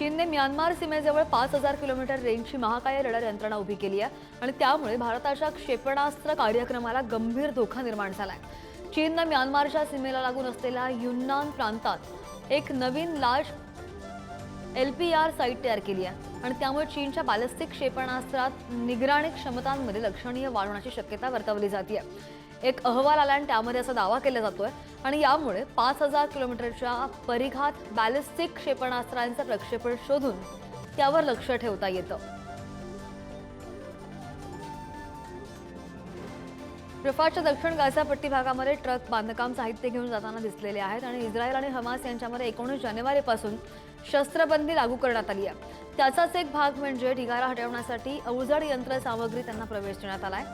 चीनने म्यानमार सीमेजवळ 5000 किलोमीटर रेंजची महाकाय रडार यंत्रणा उभी केली आहे आणि त्यामुळे भारताच्या क्षेपणास्त्र कार्यक्रमाला गंभीर धोका निर्माण झालाय। चीनने म्यानमारच्या सीमेला लागून असलेल्या युन्नान प्रांतात एक नवीन लार्ज LPR साइट तयार केली आहे आणि त्यामुळे चीनच्या बॅलिस्टिक क्षेपणास्त्रात निगराणी क्षमतांमध्ये लक्षणीय वाढ होण्याची शक्यता वर्तवली जाते। एक अहवाल आला आणि त्यामध्ये असा दावा केला जातोय आणि यामुळे 5000 किलोमीटरच्या परिघात बॅलिस्टिक क्षेपणास्त्रांचं प्रक्षेपण शोधून त्यावर लक्ष ठेवता येतं। रफाच्या दक्षिण गाझा पट्टी भागामध्ये ट्रक बांधकाम साहित्य घेऊन जाताना दिसलेले आहेत आणि इस्रायल आणि हमास यांच्यामध्ये 19 जानेवारीपासून शस्त्रबंदी लागू करण्यात आली आहे। त्याचाच एक भाग म्हणजे ढिगारा हटवण्यासाठी अवजड यंत्रसामग्री त्यांना प्रवेश देण्यात आलाय।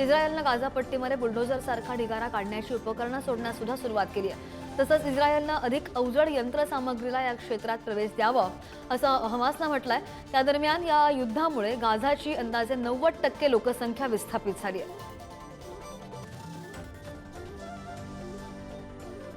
इस्रायलनं गाझा पट्टीमध्ये बुलडोझर सारखा ढिगारा काढण्याची उपकरणं सोडण्यास सुद्धा सुरुवात केली आहे। तसंच इस्रायलनं अधिक अवजड यंत्रसामग्रीला या क्षेत्रात प्रवेश द्यावा असं हमासनं म्हटलंय। त्या दरम्यान या युद्धामुळे गाझाची अंदाजे 90% लोकसंख्या विस्थापित झाली आहे।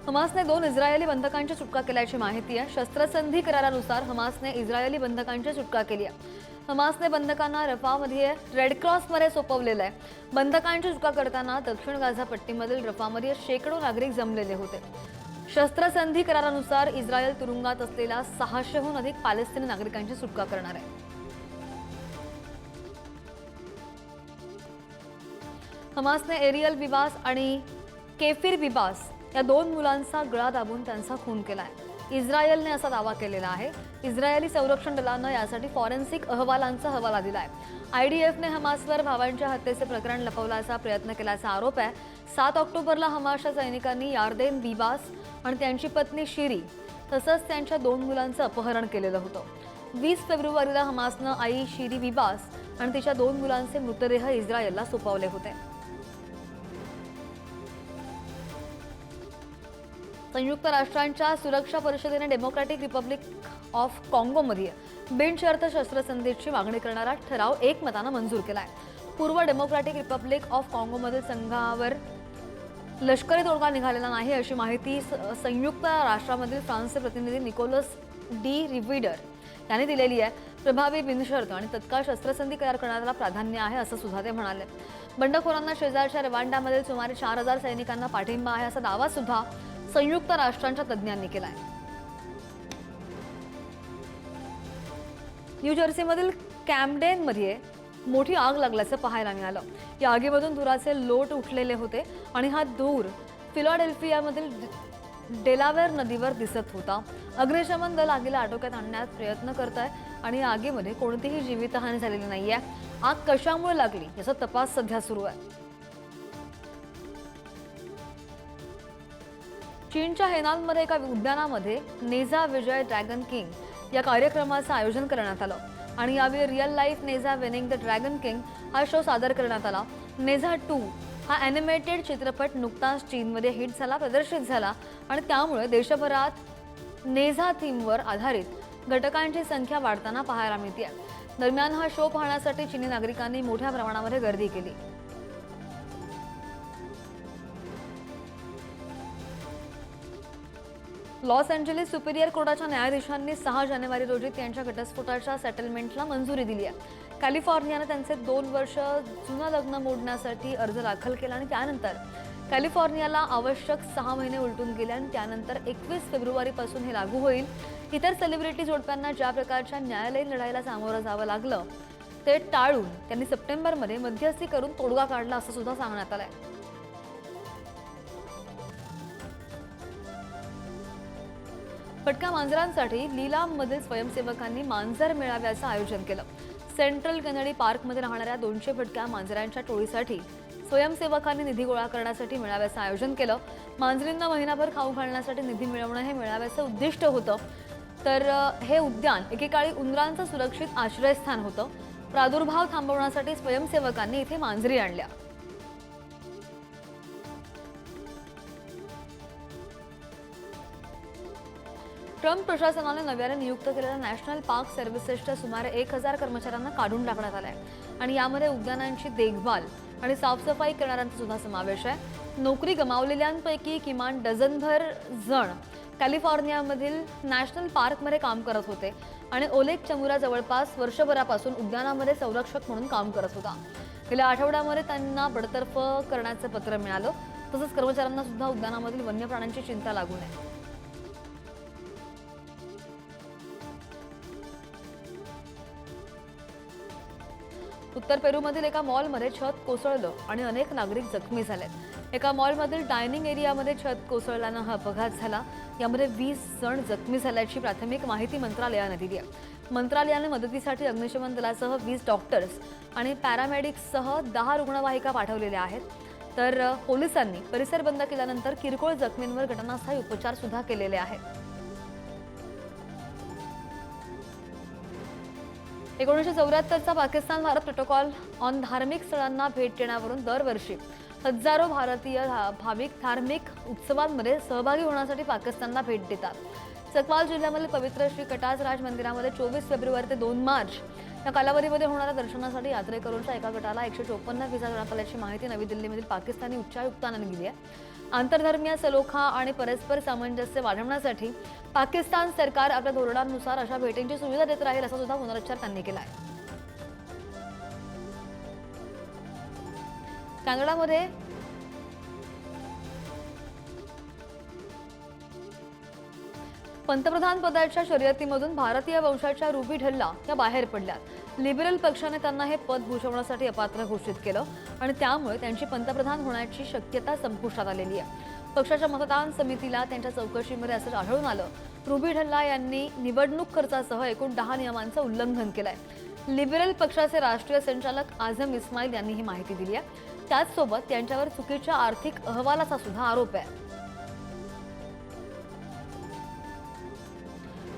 हमासने 2 इस्रायली बंधकांची सुटका केल्याची माहिती आहे। शस्त्रसंधी करारानुसार हमासने इस्रायली बंधकांची सुटका केली आहे। हमासने बंधकांना रफामध्ये रेड क्रॉसमध्ये सोपवलेलं आहे। बंधकांची सुटका करताना दक्षिण गाझा पट्टीमधील रफामध्ये शेकडो नागरिक जमलेले होते। शस्त्रसंधी करारानुसार इस्रायल तुरुंगात असलेल्या 600हून अधिक पॅलेस्टिनी नागरिकांची सुटका करणार आहे। हमासने एरियल बिबास आणि केफिर बिबास या 2 मुलांचा गळा दाबून त्यांचा खून केलाय। इस्रायलने असा दावा केलेला आहे। इस्रायली संरक्षण दलानं यासाठी फॉरेन्सिक अहवालांचा हवाला दिलाय। IDFने हमासवर भावांच्या हत्येचे प्रकरण लपवण्याचा प्रयत्न केल्याचा आरोप आहे। 7 ऑक्टोबरला हमासच्या सैनिकांनी यार्देन बिबास आणि त्यांची पत्नी शिरी तसंच त्यांच्या 2 मुलांचं अपहरण केलेलं होतं। 20 फेब्रुवारीला हमासनं आई शिरी बिबास आणि तिच्या 2 मुलांचे मृतदेह इस्रायलला सोपवले होते। संयुक्त राष्ट्रांच्या सुरक्षा परिषदेने डेमोक्रॅटिक रिपब्लिक ऑफ काँगोमध्ये बिनशर्त शस्त्रसंधीची मागणी करणारा ठराव एकमतानं मंजूर केलाय। पूर्व डेमोक्रॅटिक रिपब्लिक ऑफ काँगोमधील संघावर लष्करी तोडगा निघालेला नाही अशी माहिती संयुक्त राष्ट्रांमधील फ्रान्सचे प्रतिनिधी निकोलस डी रिव्हिडर यांनी दिलेली आहे। प्रभावी बिनशर्त आणि तत्काळ शस्त्रसंधी करार करण्याला प्राधान्य आहे असं सुद्धा ते म्हणाले। बंडखोरांना शेजारच्या रवांडामधील सुमारे 4000 सैनिकांना पाठिंबा आहे असा दावा सुद्धा संयुक्त राष्ट्रांच्या तज्ज्ञांनी केलाय। न्यू जर्सीमधील कॅम्डेनमध्ये मोठी आग लागल्याचं पाहायला मिळालं। या आगीमधून धुराचे लोट उठलेले होते आणि हा धूर फिलाडेल्फियामधील डेलावेअर नदीवर दिसत होता। अग्निशमन दल आगीला आटोक्यात आणण्यात प्रयत्न करत आहे आणि या आगीमध्ये कोणतीही जीवितहानी झालेली नाहीये। आग कशामुळे लागली याचा तपास सध्या सुरू आहे। चीनच्या हेनानमध्ये एका उद्यानामध्ये नेझा विजय ड्रॅगन किंग या कार्यक्रमाचं आयोजन करण्यात आलं आणि यावेळी real life Nezha winning the dragon king हा शो सादर करण्यात आला। नेझा 2 हा ॲनिमेटेड चित्रपट नुकताच चीनमध्ये हिट झाला, प्रदर्शित झाला आणि त्यामुळे देशभरात नेझा थीमवर आधारित घटकांची संख्या वाढताना पाहायला मिळते। दरम्यान हा शो पाहण्यासाठी चीनी नागरिकांनी मोठ्या प्रमाणामध्ये गर्दी केली। लॉस एंजेलिस सुपिरियर कोर्टाच्या न्यायाधीशांनी 6 जानेवारी रोजी त्यांच्या घटस्फोटाच्या सेटलमेंटला मंजुरी दिली आहे। कॅलिफोर्नियाने त्यांचे 2 वर्ष जुनं लग्न मोडण्यासाठी अर्ज दाखल केला आणि त्यानंतर कॅलिफोर्नियाला आवश्यक 6 महिने उलटून गेले आणि त्यानंतर 21 फेब्रुवारीपासून हे लागू होईल। इतर सेलिब्रिटी जोडप्यांना ज्या प्रकारच्या न्यायालयीन लढाईला सामोरं जावं लागलं ते टाळून त्यांनी सप्टेंबरमध्ये मध्यस्थी करून तोडगा काढला असं सुद्धा सांगण्यात आलंय। भटक्या मांजरांसाठी लीलाममधील स्वयंसेवकांनी मांजर मेळाव्याचं आयोजन केलं। सेंट्रल केनेडी पार्कमध्ये राहणाऱ्या 200 भटक्या मांजरांच्या टोळीसाठी स्वयंसेवकांनी निधी गोळा करण्यासाठी मेळाव्याचं आयोजन केलं। मांजरींना महिनाभर खाऊ घालण्यासाठी निधी मिळवणं हे मेळाव्याचं उद्दिष्ट होतं। तर हे उद्यान एकेकाळी उंदरांचं सुरक्षित आश्रयस्थान होतं। प्रादुर्भाव थांबवण्यासाठी स्वयंसेवकांनी इथे मांजरी आणल्या। ट्रम्प प्रशासनाने नव्याने नियुक्त केलेल्या नॅशनल पार्क सर्व्हिसेसच्या सुमारे 1000 कर्मचाऱ्यांना काढून टाकण्यात आले आहे आणि यामध्ये उद्यानांची देखभाल आणि साफसफाई करणाऱ्यांचा सुद्धा समावेश आहे। नोकरी गमावलेल्यांपैकी किमान डझनभर जण कॅलिफोर्नियामधील नॅशनल पार्कमध्ये काम करत होते आणि ओलेग चमुरा जवळपास वर्षभरापासून उद्यानामध्ये संरक्षक म्हणून काम करत होता. गेल्या आठवड्यामध्ये त्यांना बडतर्फ करण्याचे पत्र मिळालं. तसंच कर्मचाऱ्यांना सुद्धा उद्यानामधील वन्य प्राण्यांची चिंता लागू नये. उत्तर पेरूमधील एका मॉलमध्ये छत कोसळलं आणि अनेक नागरिक जखमी झालेत. एका मॉलमधील डायनिंग एरियामध्ये छत कोसळल्यानं हा अपघात झाला. यामध्ये 20 जण जखमी झाल्याची प्राथमिक माहिती मंत्रालयाने दिली आहे. मंत्रालयाने मदतीसाठी अग्निशमन दलासह 20 डॉक्टर्स आणि पॅरामेडिक्ससह 10 रुग्णवाहिका पाठवलेल्या आहेत. तर पोलिसांनी परिसर बंद केल्यानंतर किरकोळ जखमींवर घटनास्थळी उपचार सुद्धा केलेले आहेत. 1974चा पाकिस्तान भारत प्रोटोकॉल ऑन धार्मिक स्थळांना भेट देण्यावरून दरवर्षी हजारो भारतीय भाविक धार्मिक उत्सवांमध्ये सहभागी होण्यासाठी पाकिस्तानला भेट देतात. चकवाल जिल्ह्यामधील पवित्र श्री कटाज राज मंदिरामध्ये 24 फेब्रुवारी ते 2 मार्च या कालावधीमध्ये होणाऱ्या दर्शनासाठी यात्रेकरूंच्या एका गटाला 154 व्हिसा देण्यात आल्याची माहिती नवी दिल्लीमधील पाकिस्तानी उच्चायुक्तांनी दिली आहे. आंतरधर्मीय सलोखा आणि परस्पर सामंजस्य वाढवण्यासाठी पाकिस्तान सरकार आपल्या धोरणानुसार अशा भेटींची सुविधा देत राहील असा सुद्धा पुनरुच्चार त्यांनी केला आहे. कॅनडामध्ये पंतप्रधान पदाच्या शर्यतीमधून भारतीय वंशाच्या रुबी ढल्ला या बाहेर पडल्यात. लिबरल पक्षाने त्यांना हे पद भूषवण्यासाठी अपात्र घोषित केलं आणि त्यामुळे त्यांची पंतप्रधान होण्याची शक्यता संपुष्टात आलेली आहे. पक्षाच्या मतदान समितीला त्यांच्या चौकशीमध्ये असं आढळून आलं. रुबी ढल्ला यांनी निवडणूक खर्चासह एकूण 10 नियमांचं उल्लंघन केलंय. लिबरल पक्षाचे राष्ट्रीय संचालक आझम इस्माईल यांनी ही माहिती दिली आहे. त्याचसोबत त्यांच्यावर चुकीच्या आर्थिक अहवालाचा सुद्धा आरोप आहे.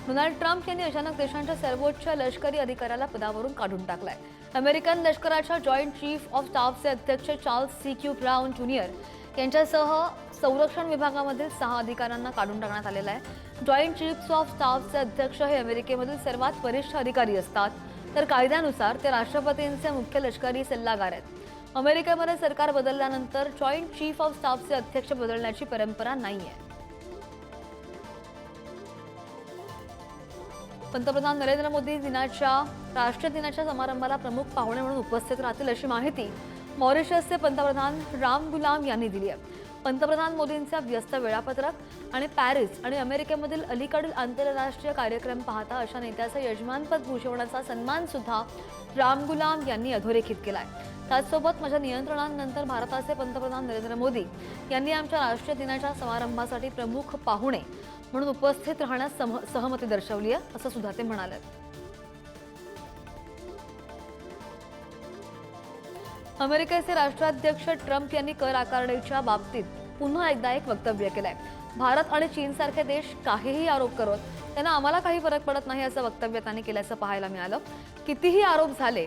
डोनाल्ड ट्रम्प यांनी अचानक देशांच्या सर्वोच्च लष्करी अधिकाऱ्याला पदावरून काढून टाकलाय. अमेरिकन लष्कराच्या जॉईंट चीफ ऑफ स्टाफचे अध्यक्ष चार्ल्स C.Q. ब्राउन ज्युनियर यांच्यासह संरक्षण विभागामधील 6 अधिकाऱ्यांना काढून टाकण्यात आलेलं आहे. जॉईंट चीफ्स ऑफ स्टाफचे अध्यक्ष हे अमेरिकेमधील सर्वात वरिष्ठ अधिकारी असतात. तर कायद्यानुसार ते राष्ट्रपतींचे मुख्य लष्करी सल्लागार आहेत. अमेरिकेमध्ये सरकार बदलल्यानंतर जॉईंट चीफ ऑफ स्टाफचे अध्यक्ष बदलण्याची परंपरा नाहीये. पंतप्रधान नरेंद्र मोदी राष्ट्रीय दिनाच्या समारंभाला प्रमुख पाहुणे म्हणून उपस्थित राहतील अशी माहिती मॉरिशसचे पंतप्रधान राम गुलाम यांनी दिली आहे. पंतप्रधान मोदींचे व्यस्त वेळापत्रक आणि पॅरिस आणि अमेरिकेमधील अलीकडील आंतरराष्ट्रीय कार्यक्रम पाहता अशा नेत्याचं यजमानपद भूषवण्याचा सन्मान सुद्धा राम गुलाम यांनी अधोरेखित केलाय. त्याचसोबत माझ्या नियंत्रणानंतर भारताचे पंतप्रधान नरेंद्र मोदी यांनी आमच्या राष्ट्रीय दिनाच्या समारंभासाठी प्रमुख पाहुणे म्हणून उपस्थित राहण्यास सहमती दर्शवली आहे असं सुद्धा ते म्हणाले. अमेरिकेचे राष्ट्राध्यक्ष ट्रम्प यांनी कर आकारणीच्या बाबतीत पुन्हा एकदा एक वक्तव्य केलंय. भारत आणि चीनसारखे देश काहीही आरोप करत त्यांना आम्हाला काही फरक पडत नाही असं वक्तव्य त्यांनी केल्याचं पाहायला मिळालं. कितीही आरोप झाले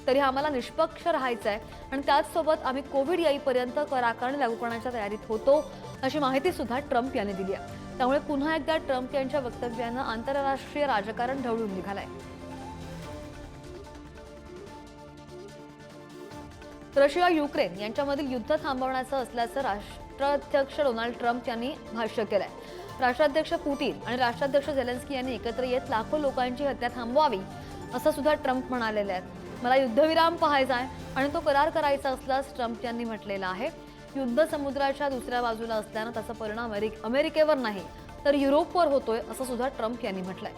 तरी आम्हाला निष्पक्ष राहायचं आहे आणि त्याचसोबत आम्ही कोविड येईपर्यंत कर आकारणी लागू करण्याच्या तयारीत होतो अशी माहिती सुद्धा ट्रम्प यांनी दिली आहे. त्यामुळे पुन्हा एकदा ट्रम्प यांच्या वक्तव्यानं आंतरराष्ट्रीय राजकारण ढवळून निघालंय. रशिया युक्रेन यांच्यामधील युद्ध थांबवण्याचं असल्याचं राष्ट्राध्यक्ष डोनाल्ड ट्रम्प यांनी भाष्य केलंय. राष्ट्राध्यक्ष पुतीन आणि राष्ट्राध्यक्ष झेलेन्स्की यांनी एकत्र येत लाखो लोकांची हत्या थांबवावी असं सुद्धा ट्रम्प म्हणालेले आहेत. मला युद्धविराम पाहायचा आहे आणि तो करार करायचा असल्यास ट्रम्प यांनी म्हटलेलं आहे. युद्ध समुद्राच्या दुसऱ्या बाजूला असल्यानं त्याचा परिणाम अमेरिकेवर नाही तर युरोपवर होतोय असं सुद्धा ट्रम्प यांनी म्हटलंय.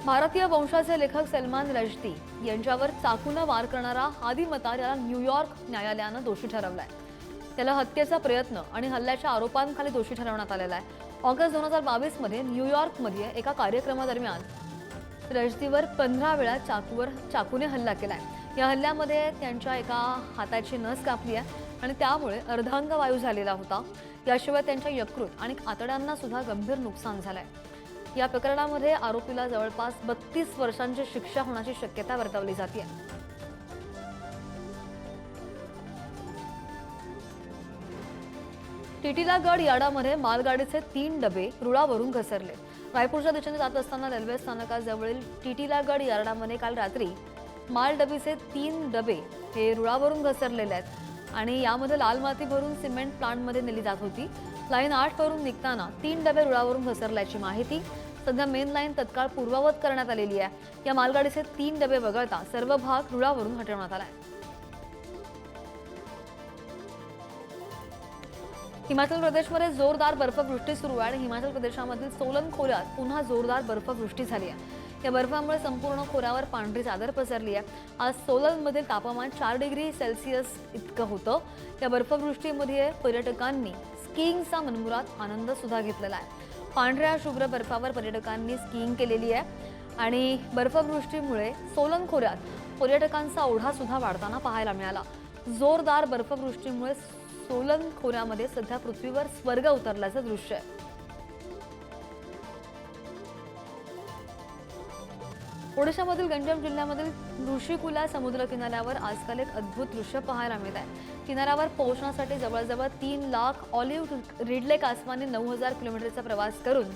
भारतीय वंशाचे लेखक सलमान रश्दी यांच्यावर चाकूने वार करणारा हादी मतार याला न्यूयॉर्क न्यायालयानं दोषी ठरवलाय. त्याला हत्येचा प्रयत्न आणि हल्ल्याच्या आरोपांखाली दोषी ठरवण्यात आलेला आहे. ऑगस्ट 2022 मध्ये न्यूयॉर्कमध्ये एका कार्यक्रमादरम्यान रश्दीवर 15 वेळा चाकूने हल्ला केलाय. या हल्ल्यामध्ये त्यांच्या एका हाताची नस कापली आहे आणि त्यामुळे अर्धांगवायू झालेला होता. याशिवाय त्यांच्या यकृत आणि आतड्यांना सुद्धा गंभीर नुकसान झालंय. या प्रकरणामध्ये आरोपीला जवळपास 32 वर्षांची शिक्षा होण्याची शक्यता वर्तवली जाते. टिटिलागड यार्डामध्ये मालगाडीचे 3 डबे रुळावरून घसरले. रायपूरच्या दिशेने जात असताना रेल्वे स्थानकाजवळील टिटिलागड यार्डामध्ये काल रात्री मालडबीचे 3 डबे हे रुळावरून घसरलेले आहेत आणि यामध्ये लाल माती भरून सिमेंट प्लांटमध्ये नेली जात होती. लाईन 8 वरून निघताना 3 डबे रुळावरून घसरल्याची माहिती. सध्या मेन लाईन तत्काळ पूर्ववत करण्यात आलेली आहे. या मालगाडीचे 3 डबे वगळता सर्व भाग रुळावरून हटवण्यात आलाय. हिमाचल प्रदेशमध्ये जोरदार बर्फवृष्टी सुरू आहे आणि हिमाचल प्रदेशामधील सोलन खोऱ्यात पुन्हा जोरदार बर्फवृष्टी झाली आहे. या बर्फामुळे संपूर्ण खोऱ्यावर पांढरी चादर पसरली आहे. आज सोलनमधील तापमान 4 डिग्री सेल्सिअस इतकं होतं. या बर्फवृष्टीमध्ये पर्यटकांनी स्कीइंगचा मनमुराद आनंद सुद्धा घेतलेला आहे. पांढऱ्या शुभ्र बर्फावर पर्यटकांनी स्कीइंग केलेली आहे आणि बर्फवृष्टीमुळे सोलन खोऱ्यात पर्यटकांचा ओढा सुद्धा वाढताना पाहायला मिळाला. जोरदार बर्फवृष्टीमुळे सोलन खोऱ्यामध्ये सध्या पृथ्वीवर स्वर्ग उतरल्याचं दृश्य आहे. ओडिशामधील गंजम जिल्ह्यामधील ऋषिकुला समुद्र किनाऱ्यावर आजकाल एक अद्भुत दृश्य पाहायला मिळत आहे. किनाऱ्यावर पोहोचण्यासाठी जवळजवळ 3 लाख ऑलिव्ह रिडले कासवांनी 9000 किलोमीटरचा प्रवास करून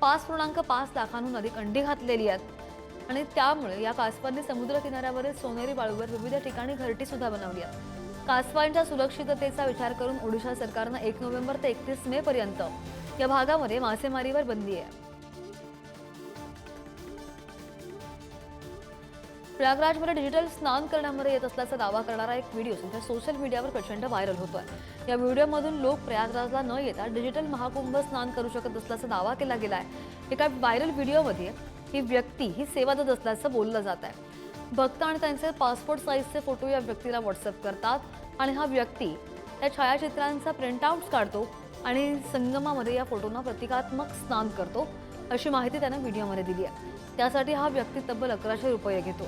5.5 लाखांहून अधिक अंडी घातलेली आहेत आणि त्यामुळे या कासवांनी समुद्र किनाऱ्यावरील सोनेरी वाळूवर विविध ठिकाणी घरटी सुद्धा बनवली आहे. कासवांच्या सुरक्षिततेचा विचार करून ओडिशा सरकारनं 1 नोव्हेंबर ते 31 मे पर्यंत या भागामध्ये मासेमारीवर बंदी आहे. प्रयागराजमध्ये डिजिटल स्नान करण्यामध्ये येत असल्याचा दावा करणारा एक व्हिडिओ सध्या सोशल मीडियावर प्रचंड व्हायरल होतोय. या व्हिडिओमधून लोक प्रयागराजला न येता डिजिटल महाकुंभ स्नान करू शकत असल्याचा दावा केला गेला आहे. एका व्हायरल व्हिडिओमध्ये ही व्यक्ती ही सेवा देत असल्याचं बोललं जात आहे. भक्त आणि त्यांचे पासपोर्ट साईजचे फोटो या व्यक्तीला व्हॉट्सअप करतात आणि हा व्यक्ती त्या छायाचित्रांचा प्रिंटआउट्स काढतो आणि संगमामध्ये या फोटोंना प्रतिकात्मक स्नान करतो अशी माहिती त्याने व्हिडिओमध्ये दिली आहे. त्यासाठी हा व्यक्ती तब्बल 1100 रुपये घेतो.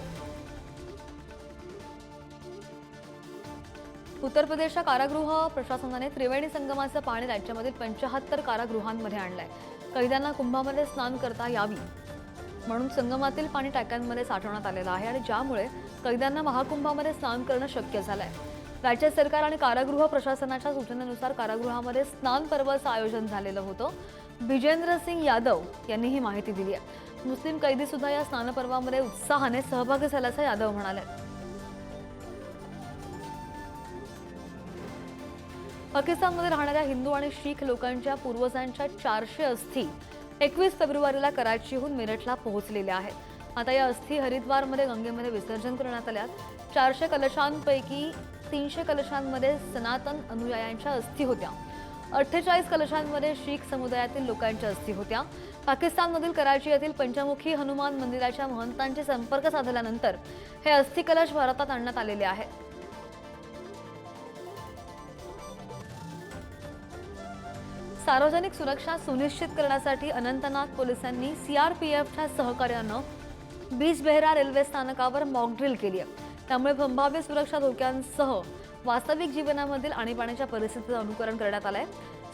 उत्तर प्रदेशच्या कारागृह प्रशासनाने त्रिवेणी संगमाचं पाणी राज्यामधील 75 कारागृहांमध्ये आणलंय. कैद्यांना कुंभामध्ये स्नान करता यावी म्हणून संगमातील पाणी टाक्यांमध्ये साठवण्यात आलेलं आहे आणि ज्यामुळे कैद्यांना महाकुंभामध्ये स्नान करणं शक्य झालंय. राज्य सरकार आणि कारागृह प्रशासनाच्या सूचनेनुसार कारागृहामध्ये स्नान पर्वाचं आयोजन झालेलं होतं. बिजेंद्र सिंग यादव यांनी ही माहिती दिली आहे. मुस्लिम कैदी सुद्धा या स्नान पर्वामध्ये उत्साहाने सहभागी झाल्याचं यादव म्हणाले. पाकिस्तानमध्ये राहणाऱ्या हिंदू आणि शीख लोकांच्या पूर्वजांच्या 400 अस्थी 21 फेब्रुवारीला कराचीहून मेरठला पोहोचलेल्या आहेत. आता या अस्थी हरिद्वारमध्ये गंगेमध्ये विसर्जन करण्यात आल्या. 400 कलशांपैकी 300 कलशांमध्ये सनातन अनुयायांच्या अस्थी होत्या. 48 कलशांमध्ये शीख समुदायातील लोकांच्या अस्थी होत्या. पाकिस्तानमधील कराची येथील पंचमुखी हनुमान मंदिराच्या महंतांशी संपर्क साधल्यानंतर हे अस्थी कलश भारतात आणण्यात आलेले आहेत. सार्वजनिक सुरक्षा सुनिश्चित करण्यासाठी अनंतनाग पोलिसांनी सीआरपीएफच्या सहकार्यानं बीजबेहरा रेल्वे स्थानकावर मॉक ड्रिल केली आहे. त्यामुळे संभाव्य सुरक्षा धोक्यांसह वास्तविक जीवनामधील आणीबाणीच्या परिस्थितीचं अनुकरण करण्यात आलंय.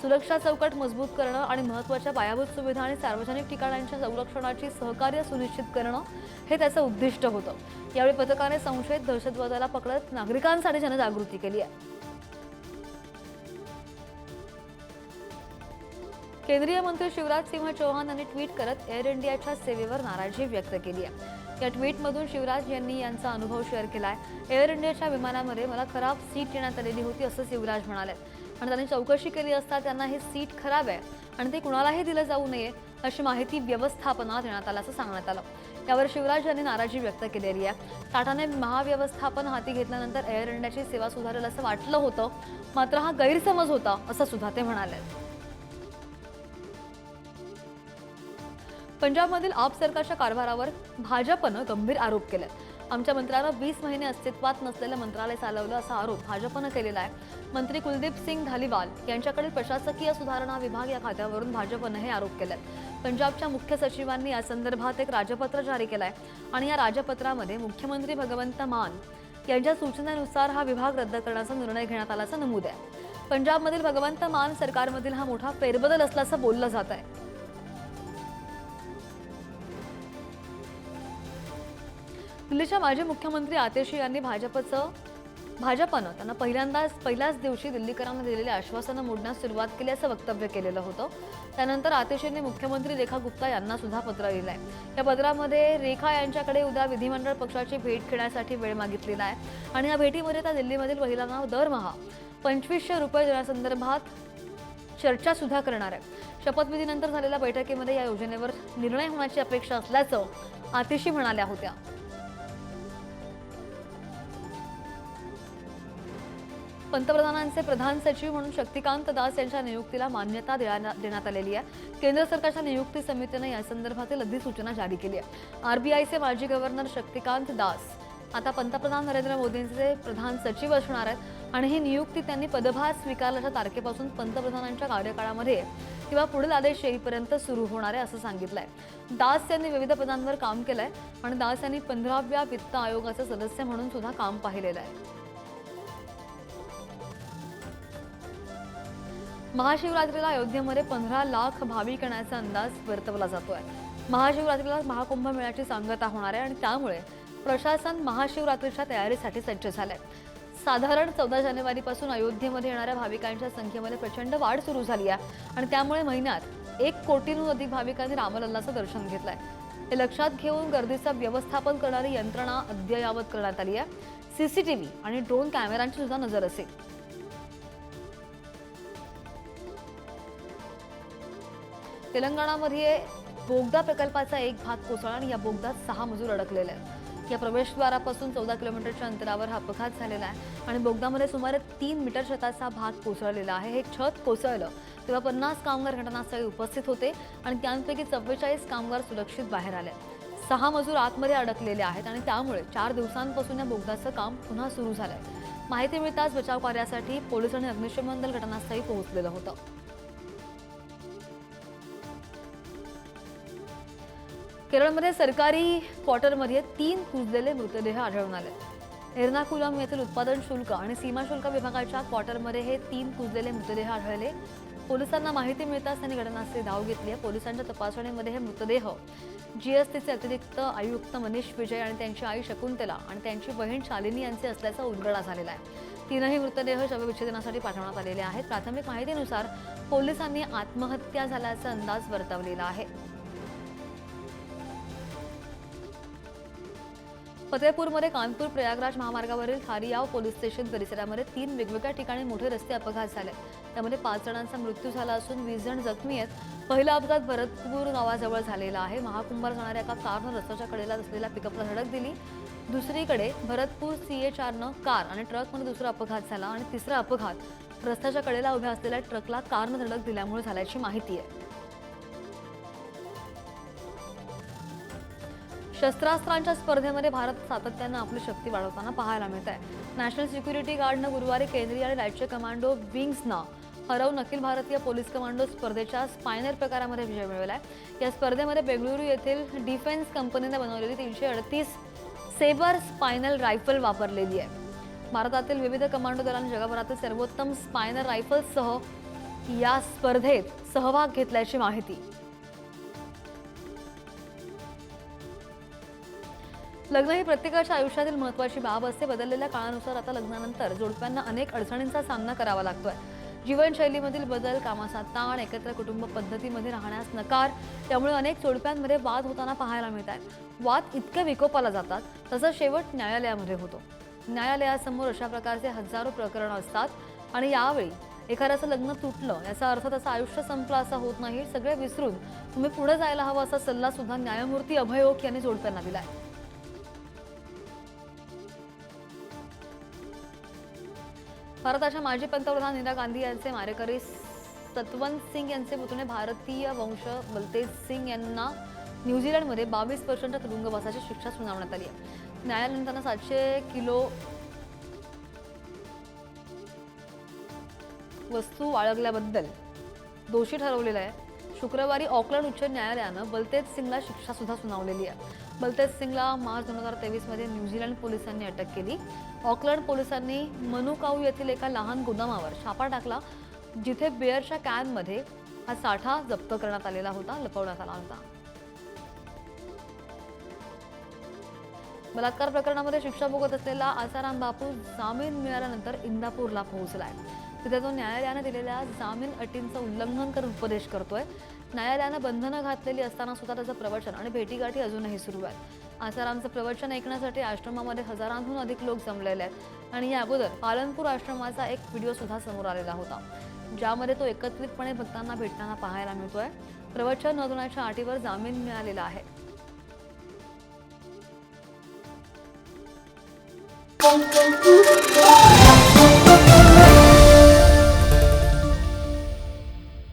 सुरक्षा चौकट मजबूत करणं आणि महत्त्वाच्या पायाभूत सुविधा आणि सार्वजनिक ठिकाणांच्या संरक्षणाची सहकार्य सुनिश्चित करणं हे त्याचं उद्दिष्ट होतं. यावेळी पथकाने संशयित दहशतवादाला पकडत नागरिकांसाठी जनजागृती केली आहे. केंद्रीय मंत्री शिवराज सिंह चौहान यांनी ट्विट करत एअर इंडियाच्या सेवेवर नाराजी व्यक्त केली आहे. या ट्विटमधून शिवराज यांनी यांचा अनुभव शेअर केलाय. एअर इंडियाच्या विमानामध्ये मला खराब सीट देण्यात आलेली होती असं शिवराज म्हणाले आणि त्यांनी चौकशी केली असता त्यांना हे सीट खराब आहे आणि ते कुणालाही दिलं जाऊ नये अशी माहिती व्यवस्थापनात देण्यात आल्याचं सांगण्यात आलं. यावर शिवराज यांनी नाराजी व्यक्त केलेली आहे. टाटाने महाव्यवस्थापन हाती घेतल्यानंतर एअर इंडियाची सेवा सुधारेल असं वाटलं होतं, मात्र हा गैरसमज होता असं सुद्धा ते म्हणाले. पंजाबमधील आप सरकारच्या कारभारावर भाजपनं गंभीर आरोप केले. आमच्या मंत्र्यानं 20 महिने अस्तित्वात नसलेलं मंत्रालय चालवलं असा आरोप भाजपनं केलेला आहे. मंत्री कुलदीप सिंग धालीवाल यांच्याकडील प्रशासकीय सुधारणा विभाग या खात्यावरून भाजपनं हे आरोप केलेत. पंजाबच्या मुख्य सचिवांनी या संदर्भात एक राजपत्र जारी केलंय आणि या राजपत्रामध्ये मुख्यमंत्री भगवंत मान यांच्या सूचनेनुसार हा विभाग रद्द करण्याचा निर्णय घेण्यात आल्याचं नमूद आहे. पंजाबमधील भगवंत मान सरकारमधील हा मोठा फेरबदल असल्याचं बोललं जात आहे. दिल्लीच्या माजी मुख्यमंत्री आतिशी यांनी भाजपनं त्यांना पहिल्याच दिवशी दिल्लीकरांना दिलेले आश्वासनं मोडण्यास सुरुवात केली असं वक्तव्य केलेलं होतं. त्यानंतर आतिशींनी मुख्यमंत्री रेखा गुप्ता यांना सुद्धा पत्र लिहिलंय. या पत्रामध्ये रेखा यांच्याकडे उद्या विधिमंडळ पक्षाची भेट घेण्यासाठी वेळ मागितलेला आहे आणि या भेटीमध्ये त्या दिल्लीमधील महिलांना दरमहा 2500 रुपये देण्यासंदर्भात चर्चा सुद्धा करणार आहे. शपथविधीनंतर झालेल्या बैठकीमध्ये या योजनेवर निर्णय होण्याची अपेक्षा असल्याचं आतिशी म्हणाल्या होत्या. पंतप्रधानांचे प्रधान सचिव म्हणून शक्तिकांत दास यांच्या नियुक्तीला मान्यता देण्यात आलेली आहे. केंद्र सरकारच्या नियुक्ती समितीने या संदर्भातील अधिसूचना जारी केली आहे. आरबीआयचे माजी गव्हर्नर शक्तिकांत दास आता पंतप्रधान नरेंद्र मोदींचे प्रधान सचिव असणार आहेत आणि ही नियुक्ती त्यांनी पदभार स्वीकारल्याच्या तारखेपासून पंतप्रधानांच्या कार्यकाळामध्ये किंवा पुढील आदेश येईपर्यंत सुरू होणार आहे असं सांगितलंय. दास यांनी विविध पदांवर काम केलंय आणि दास यांनी 15व्या वित्त आयोगाचे सदस्य म्हणून सुद्धा काम पाहिलेलं आहे. महाशिवरात्रीला अयोध्येमध्ये 15 लाख भाविक येण्याचा अंदाज वर्तवला जातोय. महाशिवरात्रीला महाकुंभमेळ्याची सांगता होणार आहे आणि त्यामुळे प्रशासन महाशिवरात्रीच्या तयारीसाठी सज्ज झालंय. साधारण 14 जानेवारीपासून अयोध्येमध्ये येणाऱ्या भाविकांच्या संख्येमध्ये प्रचंड वाढ सुरू झाली आहे आणि त्यामुळे महिन्यात 1 कोटींहून अधिक भाविकांनी रामलल्लाचं दर्शन घेतलंय. हे लक्षात घेऊन गर्दीचं व्यवस्थापन करणारी यंत्रणा अद्ययावत करण्यात आली आहे. सीसीटीव्ही आणि ड्रोन कॅमेऱ्यांची सुद्धा नजर असेल. तेलंगणामध्ये बोगदा प्रकल्पाचा एक भाग कोसळला आणि या बोगद्यात 6 मजूर अडकलेले आहेत. या प्रवेशद्वारापासून 14 किलोमीटरच्या अंतरावर हा अपघात झालेला आहे आणि बोगद्यामध्ये सुमारे 3 मीटर छताचा भाग कोसळलेला आहे. हे छत कोसळलं तेव्हा 50 कामगार घटनास्थळी उपस्थित होते आणि त्यांपैकी 44 कामगार सुरक्षित बाहेर आले. 6 मजूर आतमध्ये अडकलेले आहेत आणि त्यामुळे 4 दिवसांपासून या बोगद्याचं काम पुन्हा सुरू झालंय. माहिती मिळताच बचाव कार्यासाठी पोलीस आणि अग्निशमन दल घटनास्थळी पोहोचलेलं होतं. केरळमध्ये सरकारी क्वार्टरमध्ये 3 कुजलेले मृतदेह आढळून आले. एर्नाकुलम येथील उत्पादन शुल्क आणि सीमा शुल्क विभागाच्या क्वार्टरमध्ये हे 3 कुजलेले मृतदेह आढळले. पोलिसांना माहिती मिळताच त्यांनी घटनास्थळी धाव घेतली आहे. पोलिसांच्या तपासणीमध्ये हे मृतदेह जीएसटीचे अतिरिक्त आयुक्त मनीष विजय आणि त्यांची आई शकुंतला आणि त्यांची बहीण शालिनी यांचे असल्याचा उलगडा झालेला आहे. 3ही मृतदेह शवविच्छेदनासाठी पाठवण्यात आलेले आहेत. प्राथमिक माहितीनुसार पोलिसांनी आत्महत्या झाल्याचा अंदाज वर्तवलेला आहे. फतेहपूरमध्ये कानपूर प्रयागराज महामार्गावरील खारियाव पोलीस स्टेशन परिसरामध्ये 3 वेगवेगळ्या ठिकाणी मोठे रस्ते अपघात झाले. त्यामध्ये 5 जणांचा मृत्यू झाला असून 20 जण जखमी आहेत. पहिला अपघात भरतपूर गावाजवळ झालेला आहे. महाकुंभार जाणाऱ्या एका कारनं रस्त्याच्या कडेला असलेल्या पिकअपला धडक दिली. दुसरीकडे भरतपूर CA4नं कार आणि ट्रकमध्ये दुसरा अपघात झाला आणि तिसरा अपघात रस्त्याच्या कडेला उभ्या असलेल्या ट्रकला कारनं धडक दिल्यामुळे झाल्याची माहिती आहे. शस्त्रास्त्रांच्या स्पर्धेमध्ये भारत सातत्यानं आपली शक्ती वाढवताना पाहायला मिळत आहे. नॅशनल सिक्युरिटी गार्डनं गुरुवारी केंद्रीय आणि राज्य कमांडो विंग्सना हरवून अखिल भारतीय पोलीस कमांडो स्पर्धेच्या स्पायनर प्रकारामध्ये विजय मिळवलाय. या स्पर्धेमध्ये बेंगळुरू येथील डिफेन्स कंपनीने बनवलेली 338 सेबर स्पायनल रायफल वापरलेली आहे. भारतातील विविध कमांडो दलांनी जगभरातील सर्वोत्तम स्पायनर रायफल्ससह या स्पर्धेत सहभाग घेतल्याची माहिती. लग्न ही प्रत्येकाच्या आयुष्यातील महत्त्वाची बाब असते. बदललेल्या काळानुसार आता लग्नानंतर जोडप्यांना अनेक अडचणींचा सामना करावा लागतोय. जीवनशैलीमधील बदल, कामाचा ताण, एकत्र कुटुंब पद्धतीमध्ये राहण्यास नकार यामुळे अनेक जोडप्यांमध्ये वाद होताना पाहायला मिळतात. वाद इतके विकोपाला जातात तसं शेवट न्यायालयामध्ये होतो. न्यायालयासमोर अशा प्रकारचे हजारो प्रकरणं असतात आणि यावेळी एखाद्याचं लग्न तुटलं याचा अर्थ त्याचं आयुष्य संपलं असं होत नाही. सगळे विसरून तुम्ही पुढे जायला हवं असा सल्ला सुद्धा न्यायमूर्ती अभय ओक यांनी जोडप्यांना दिलाय. भारताच्या माजी पंतप्रधान इंदिरा गांधी यांचे मारेकरी सतवंत सिंग यांचे पुतणे भारतीय वंश बलतेज सिंग यांना न्यूझीलंडमध्ये 22 वर्षांच्या तुरुंगवासाची शिक्षा सुनावण्यात आली आहे. न्यायालयाने त्यांना 700 किलो वस्तू बाळगल्याबद्दल दोषी ठरवलेलं आहे. शुक्रवारी ऑकलंड उच्च न्यायालयानं बलतेज सिंगला शिक्षा सुद्धा सुनावलेली आहे. बलतेज सिंगला मार्च 2023 मध्ये न्यूझीलंड पोलिसांनी अटक केली. ऑकलंड पोलिसांनी मनुकाऊ येथील एका लहान गोदामावर छापा टाकला जिथे बिअरच्या कॅनमध्ये हा साठा जप्त करण्यात आलेला होता, लपवण्यात आला होता. बलात्कार प्रकरणामध्ये शिक्षा भोगत असलेला आसाराम बापू जामीन मिळाल्यानंतर इंदापूरला पोहोचलाय. तिथे तो न्यायालयाने दिलेल्या जामीन अटींचं उल्लंघन करत उपदेश करतोय. न्यायालयानं बंधनं घातलेली असताना सुद्धा त्याचं प्रवचन आणि भेटीगाठी अजूनही सुरू आहेत. आसारामचं प्रवचन ऐकण्यासाठी आश्रमामध्ये हजारांहून अधिक लोक जमलेले आहेत आणि या अगोदर पालनपूर आश्रमाचा एक व्हिडिओ सुद्धा समोर आलेला होता, ज्यामध्ये तो एकत्रितपणे भक्तांना भेटताना पाहायला मिळतोय. प्रवचन न देण्याच्या अटीवर जामीन मिळालेला आहे.